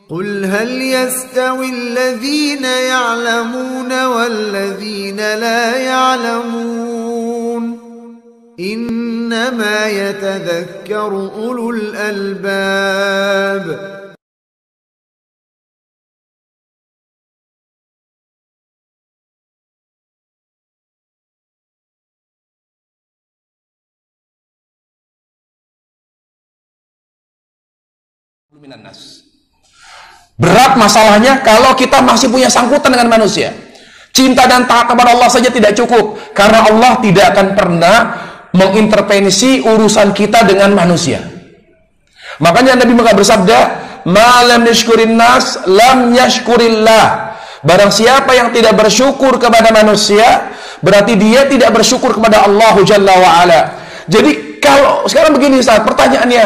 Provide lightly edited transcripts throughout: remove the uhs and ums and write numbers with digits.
قل هل يستوي الذين يعلمون والذين لا يعلمون إنما يتذكر أولو الألباب. Berat masalahnya kalau kita masih punya sangkutan dengan manusia. Cinta dan taat kepada Allah saja tidak cukup, karena Allah tidak akan pernah mengintervensi urusan kita dengan manusia. Makanya Nabi Muhammad bersabda, "Ma lam yashkurin nas lam yashkurillah." Barang siapa yang tidak bersyukur kepada manusia, berarti dia tidak bersyukur kepada Allah Jalla wa Ala. Jadi kalau sekarang begini Ustaz, pertanyaannya,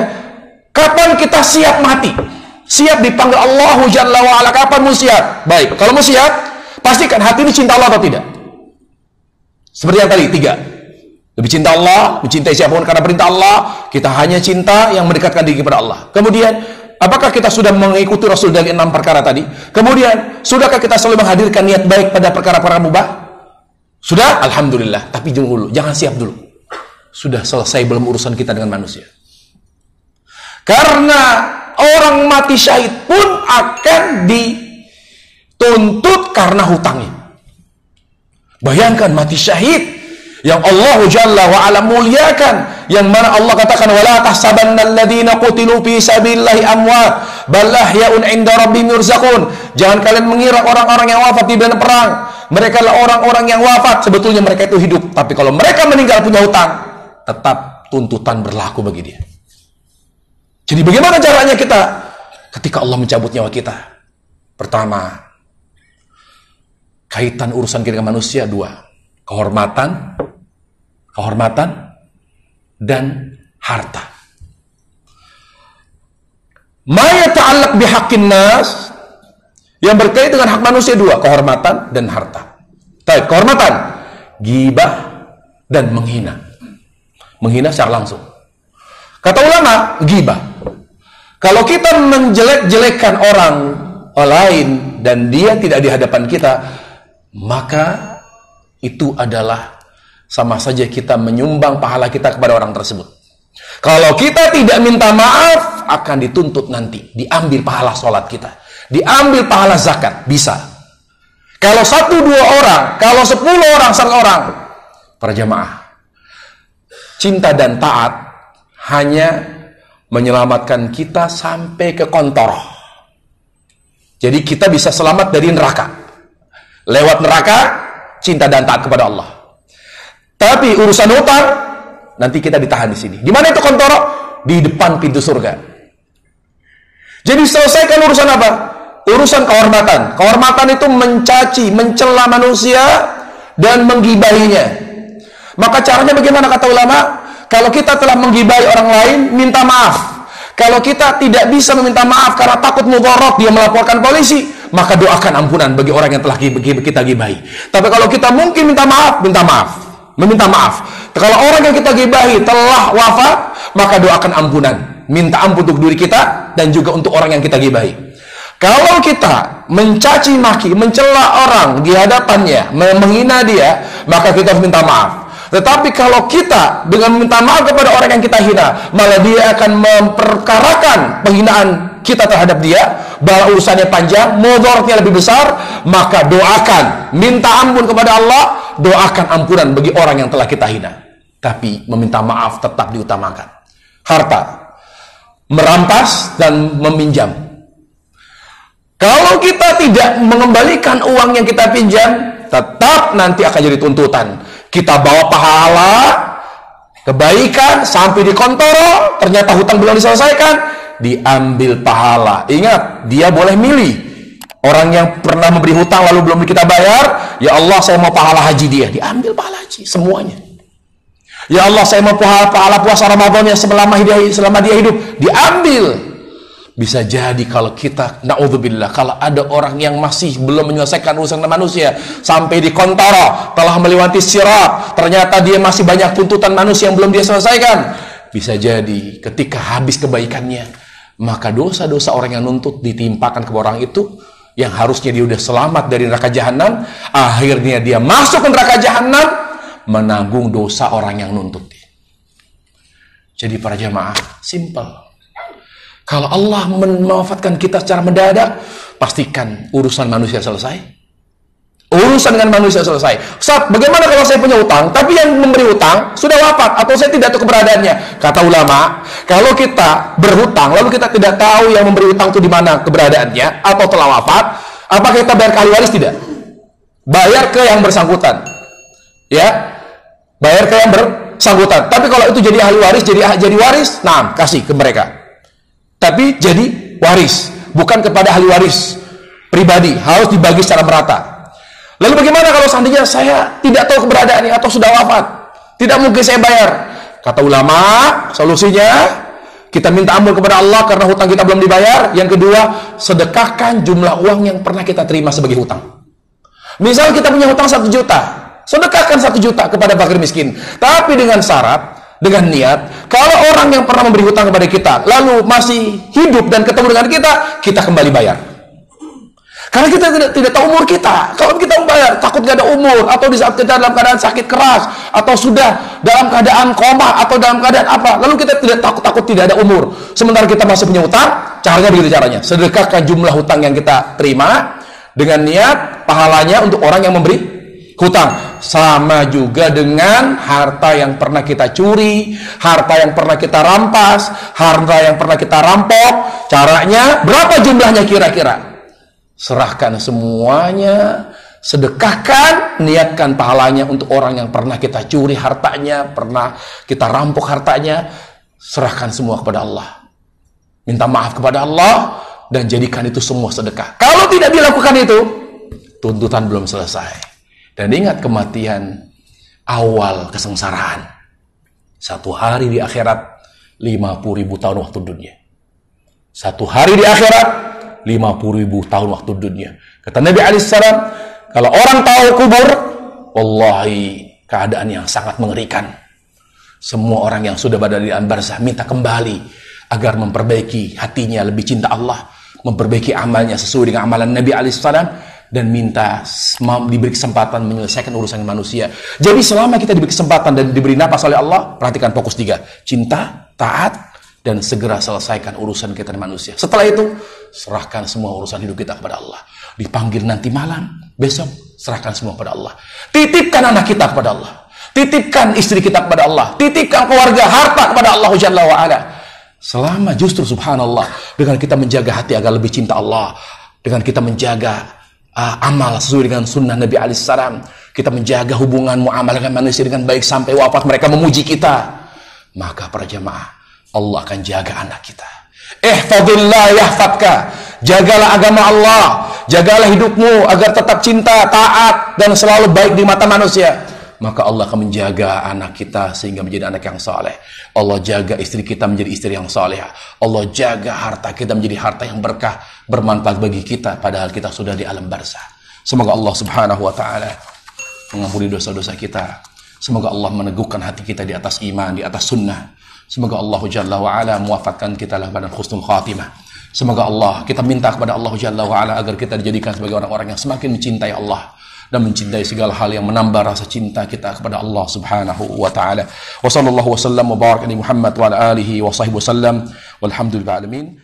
kapan kita siap mati? Siap dipanggil Allah Jalla wa Ala, kapan mau siap? Baik, kalau mau siap, pastikan hati ini cinta Allah atau tidak. Seperti yang tadi, 3. Lebih cinta Allah, mencintai siapapun karena perintah Allah, kita hanya cinta yang mendekatkan diri kepada Allah. Kemudian, apakah kita sudah mengikuti Rasul dari 6 perkara tadi? Kemudian, sudahkah kita selalu menghadirkan niat baik pada perkara-perkara mubah? Sudah? Alhamdulillah. Tapi dulu, jangan siap dulu. Sudah selesai belum urusan kita dengan manusia. Karena orang mati syahid pun akan dituntut karena hutangnya. Bayangkan mati syahid yang Allah Jalla wa Ala muliakan, yang mana Allah katakan, wala tahsabanna alladziina qutilu fi sabilillahi amwat bal ahya'un 'inda rabbihim yurzaqun. Jangan kalian mengira orang-orang yang wafat di medan perang mereka adalah orang-orang yang wafat, sebetulnya mereka itu hidup. Tapi kalau mereka meninggal punya hutang, tetap tuntutan berlaku bagi dia. Jadi bagaimana caranya kita ketika Allah mencabut nyawa kita? Pertama, kaitan urusan kita dengan manusia 2. Kehormatan dan harta. Ma yata'allaq bihaqqin nas, yang berkaitan dengan hak manusia 2, kehormatan dan harta. Baik, kehormatan, ghibah dan menghina. Menghina secara langsung. Kata ulama, ghibah. Kalau kita menjelek-jelekan orang lain dan dia tidak di hadapan kita, maka itu adalah sama saja kita menyumbang pahala kita kepada orang tersebut. Kalau kita tidak minta maaf, akan dituntut nanti, diambil pahala sholat kita, diambil pahala zakat, bisa. Kalau 1-2 orang, kalau 10 orang, 1 orang, para jamaah, cinta dan taat hanya menyelamatkan kita sampai ke kontoroh. Jadi kita bisa selamat dari neraka. Lewat neraka, cinta dan taat kepada Allah. Tapi urusan hutang, nanti kita ditahan di sini. Di mana itu kontoroh? Di depan pintu surga. Jadi selesaikan urusan apa? Urusan kehormatan. Kehormatan itu mencaci, mencela manusia dan menggibahinya. Maka caranya bagaimana kata ulama? Kalau kita telah menggibahi orang lain, minta maaf. Kalau kita tidak bisa meminta maaf karena takut mudharat, dia melaporkan polisi, maka doakan ampunan bagi orang yang telah kita gibahi. Tapi kalau kita mungkin minta maaf, meminta maaf. Kalau orang yang kita gibahi telah wafat, maka doakan ampunan, minta ampun untuk diri kita dan juga untuk orang yang kita gibahi. Kalau kita mencaci maki, mencela orang di hadapannya, menghina dia, maka kita harus minta maaf. Tetapi kalau kita dengan minta maaf kepada orang yang kita hina, malah dia akan memperkarakan penghinaan kita terhadap dia, bahwa urusannya panjang, mudaratnya lebih besar, maka doakan, minta ampun kepada Allah, doakan ampunan bagi orang yang telah kita hina. Tapi meminta maaf tetap diutamakan. Harta, merampas dan meminjam. Kalau kita tidak mengembalikan uang yang kita pinjam, tetap nanti akan jadi tuntutan. Kita bawa pahala, kebaikan, sampai di kontoro, ternyata hutang belum diselesaikan, diambil pahala. Ingat, dia boleh milih. Orang yang pernah memberi hutang lalu belum kita bayar, ya Allah saya mau pahala haji dia, diambil pahala haji, semuanya. Ya Allah saya mau pahala puasa Ramadan yang selama dia hidup, diambil. Bisa jadi kalau kita, na'udzubillah, kalau ada orang yang masih belum menyelesaikan urusan manusia sampai di kontoro, telah melewati sirat, ternyata dia masih banyak tuntutan manusia yang belum dia selesaikan. Bisa jadi ketika habis kebaikannya, maka dosa-dosa orang yang nuntut ditimpakan ke orang itu, yang harusnya dia udah selamat dari neraka jahanam, akhirnya dia masuk ke neraka jahanam, menanggung dosa orang yang nuntut. Jadi para jamaah, simple. Kalau Allah mewafatkan kita secara mendadak, pastikan urusan manusia selesai. Urusan dengan manusia selesai. Ustaz, bagaimana kalau saya punya utang, tapi yang memberi utang sudah wafat, atau saya tidak tahu keberadaannya? Kata ulama, kalau kita berhutang, lalu kita tidak tahu yang memberi utang itu di mana keberadaannya, atau telah wafat, apakah kita bayar ke ahli waris? Tidak. Bayar ke yang bersangkutan. Ya, bayar ke yang bersangkutan. Tapi kalau itu jadi ahli waris, jadi waris, nah, kasih ke mereka. Tapi jadi waris, bukan kepada ahli waris pribadi, harus dibagi secara merata. Lalu bagaimana kalau seandainya saya tidak tahu keberadaannya atau sudah wafat? Tidak mungkin saya bayar. Kata ulama, solusinya kita minta ampun kepada Allah karena hutang kita belum dibayar. Yang kedua, sedekahkan jumlah uang yang pernah kita terima sebagai hutang. Misal kita punya hutang 1 juta, sedekahkan 1 juta kepada fakir miskin. Tapi dengan syarat, dengan niat, kalau orang yang pernah memberi hutang kepada kita lalu masih hidup dan ketemu dengan kita kembali bayar. Karena kita tidak tahu umur kita. Kalau kita membayar, takut gak ada umur, atau di saat kita dalam keadaan sakit keras, atau sudah dalam keadaan koma, atau dalam keadaan apa, lalu kita tidak takut tidak ada umur. Sementara kita masih punya hutang, caranya begitu caranya. Sedekahkan jumlah hutang yang kita terima, dengan niat pahalanya untuk orang yang memberi hutang. Sama juga dengan harta yang pernah kita curi, harta yang pernah kita rampas, harta yang pernah kita rampok. Caranya, berapa jumlahnya kira-kira? Serahkan semuanya, sedekahkan, niatkan pahalanya untuk orang yang pernah kita curi hartanya, pernah kita rampok hartanya. Serahkan semua kepada Allah, minta maaf kepada Allah, dan jadikan itu semua sedekah. Kalau tidak dilakukan itu, tuntutan belum selesai. Dan ingat, kematian awal kesengsaraan. Satu hari di akhirat 50.000 tahun waktu dunia. Satu hari di akhirat 50.000 tahun waktu dunia. Kata Nabi alaihissalam, kalau orang tahu kubur, wallahi keadaan yang sangat mengerikan. Semua orang yang sudah berada di alam barzah minta kembali agar memperbaiki hatinya, lebih cinta Allah, memperbaiki amalnya sesuai dengan amalan Nabi alaihissalam, dan minta diberi kesempatan menyelesaikan urusan manusia. Jadi selama kita diberi kesempatan dan diberi napas oleh Allah, perhatikan fokus 3: cinta, taat, dan segera selesaikan urusan kita dengan manusia. Setelah itu, serahkan semua urusan hidup kita kepada Allah. Dipanggil nanti malam, besok, serahkan semua kepada Allah. Titipkan anak kita kepada Allah. Titipkan istri kita kepada Allah. Titipkan keluarga, harta kepada Allah Jalla wa'ala. Selama justru subhanallah, dengan kita menjaga hati agar lebih cinta Allah, dengan kita menjaga amal sesuai dengan sunnah Nabi alaihissalam, kita menjaga hubungan muamalah dengan manusia dengan baik sampai wafat mereka memuji kita, maka para jamaah, Allah akan jaga anak kita. Ihfadillah yahfadka. Jagalah agama Allah, jagalah hidupmu agar tetap cinta, taat, dan selalu baik di mata manusia. Maka Allah akan menjaga anak kita sehingga menjadi anak yang saleh. Allah jaga istri kita menjadi istri yang saleh. Allah jaga harta kita menjadi harta yang berkah, bermanfaat bagi kita padahal kita sudah di alam barzah. Semoga Allah Subhanahu wa taala mengampuni dosa-dosa kita. Semoga Allah meneguhkan hati kita di atas iman, di atas sunnah. Semoga Allah Jalla wa'ala mewafatkan kita dalam keadaan husnul khatimah. Semoga Allah, kita minta kepada Allah Jalla wa'ala agar kita dijadikan sebagai orang-orang yang semakin mencintai Allah dan mencintai segala hal yang menambah rasa cinta kita kepada Allah Subhanahu wa ta'ala. Wa sallallahu wa sallam wa barak ala Muhammad wa ala alihi wa sahbihi wa sallam. Walhamdulillah alamin.